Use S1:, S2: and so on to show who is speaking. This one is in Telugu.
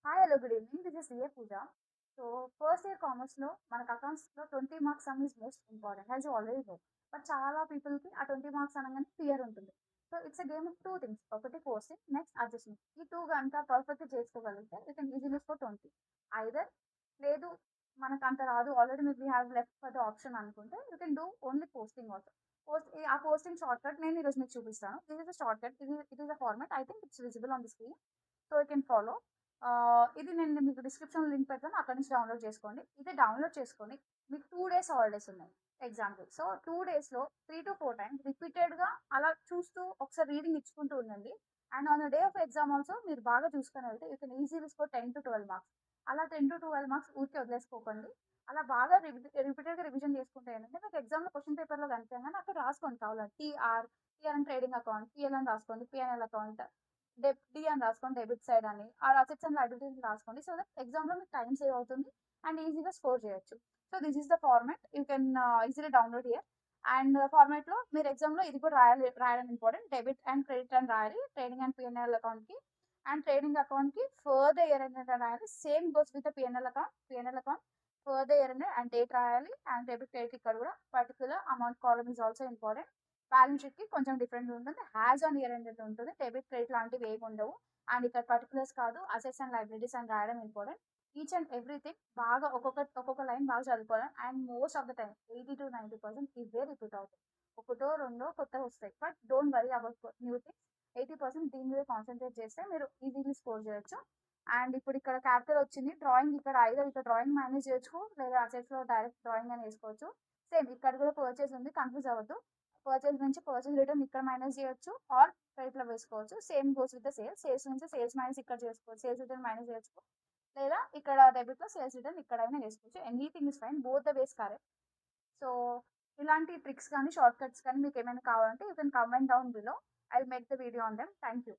S1: Hi hello good evening. This is CA Pooja. So first year కామర్స్లో మనకు అకౌంట్స్లో 20 marks sum is most important as you already know. But చాలా పీపుల్కి ఆ 20 మార్క్స్ అనగానే ఫియర్ ఉంటుంది. So it's a game of two things, ఒకటి పోస్టింగ్, నెక్స్ట్ అడ్జస్ట్మెంట్. ఈ టూ కనుక పర్ఫెక్ట్ చేసుకోగలిగితే you can easily score 20. Either లేదు మనకు అంత రాదు, ఆల్రెడీ మీకు we have left for the option అనుకుంటే you can do only posting also. ఆ పోస్టింగ్ షార్ట్ కట్ నేను ఈరోజు మీకు చూపిస్తాను. This is a short cut, it is a format. I think it's visible on the screen, so you can follow. ఇది నేను మీకు డిస్క్రిప్షన్ లింక్ పెడతాను, అక్కడి నుంచి డౌన్లోడ్ చేసుకోండి. ఇది డౌన్లోడ్ చేసుకొని మీకు 2 days హాలిడేస్ ఉన్నాయి ఎగ్జామ్కి. సో 2 daysలో 3 to 4 times రిపీటెడ్గా అలా చూస్తూ ఒకసారి రీడింగ్ ఇచ్చుకుంటూ ఉండండి. And on the day of exam also మీరు బాగా చూసుకొని వెళ్తే you can easily score 10 to 12 marks. అలా 10 to 12 మార్క్స్ ఊరికే వదిలేసుకోకండి. అలా బాగా రిపీటెడ్గా రివిజన్ చేసుకుంటే ఏంటంటే మీకు ఎగ్జామ్లో క్వశ్చన్ పేపర్లో కనిపించగానే అక్కడ రాసుకోండి కావాలంటే టీఆర్ అని ట్రేడింగ్ అకౌంట్, పిఎల్ అని రాసుకోండి, పిఎన్ఎల్ అకౌంట్, డి అని రాసుకోండి, డెబిట్ సైడ్ అని, ఆ అసెట్స్ అండ్ లయబిలిటీస్ రాసుకోండి. సో దట్ ఎగ్జామ్లో మీకు టైం సేవ్ అవుతుంది అండ్ ఈజీగా స్కోర్ చేయొచ్చు. So this is the format, you can easily download year. And ఫార్మాట్లో మీరు ఎగ్జామ్లో ఇది కూడా రాయడం ఇంపార్టెంట్. డెబిట్ అండ్ క్రెడిట్ అని రాయాలి ట్రేడింగ్ అండ్ పిఎన్ఎల్ అకౌంట్కి. అండ్ ట్రేడింగ్ అకౌంట్కి ఫర్దర్ ఇయర్ అనేది రాయాలి. Same goes with PNL account further year అనేది అండ్ డేట్ రాయాలి. అండ్ డెబిట్ క్రెడిట్ ఇక్కడ కూడా particular amount column is also important. Balance sheet కి కొంచెం డిఫరెంట్ ఉంటుంది. హ్యాజ్ ఆన్ ఇయర్ అనేది ఉంటుంది. డెబిట్ క్రెడిట్ లాంటివి ఏమి ఉండవు. అండ్ ఇక్కడ పర్టికులర్స్ కాదు, అసెట్స్ అండ్ లైబిలిటీస్ అని రాయడం ఇంపార్టెంట్. ఈచ్ అండ్ ఎవ్రీథింగ్ బాగా ఒక్కొక్క లైన్ బాగా చదువుకోవాలి. And most of the time 80 to 90% ఇవే రిపీట్ అవుతాయి. ఒకటో రెండో కొత్తగా వస్తాయి, but don't worry about new things. 80% దీని మీద కాన్సన్ట్రేట్ చేస్తే మీరు ఈజీలీ స్కోర్ చేయొచ్చు. అండ్ ఇప్పుడు ఇక్కడ క్యాపిటల్ వచ్చింది, డ్రాయింగ్ ఇక్కడ ఐదర్ ఇక్కడ డ్రాయింగ్ మేనేజ్ చేయొచ్చు, లేదా అసెట్స్ లో డైరెక్ట్ డ్రాయింగ్ అని వేసుకోవచ్చు. సేమ్ ఇక్కడ కూడా పర్చేస్ ఉంది, కన్ఫ్యూజ్ అవ్వద్దు. పర్చేస్ నుంచి పర్చేస్ రిటర్న్ ఇక్కడ మైనస్ చేయొచ్చు, ఆర్ క్రెడిట్ లో వేసుకోవచ్చు. Same goes with the sales నుంచి సేల్స్ మైనస్ ఇక్కడ చేసుకోవచ్చు, సేల్స్ రిటర్న్ మైనస్ చేయొచ్చు, లేదా ఇక్కడ డెబిట్ లో సేల్స్ రిటర్న్ ఇక్కడైనా వేసుకోవచ్చు. Anything is fine, both the ways correct. So ఇలాంటి ట్రిక్స్ కానీ షార్ట్ కట్స్ కానీ మీకు ఏమైనా కావాలంటే you can comment down below. I will make the video on them. Thank you.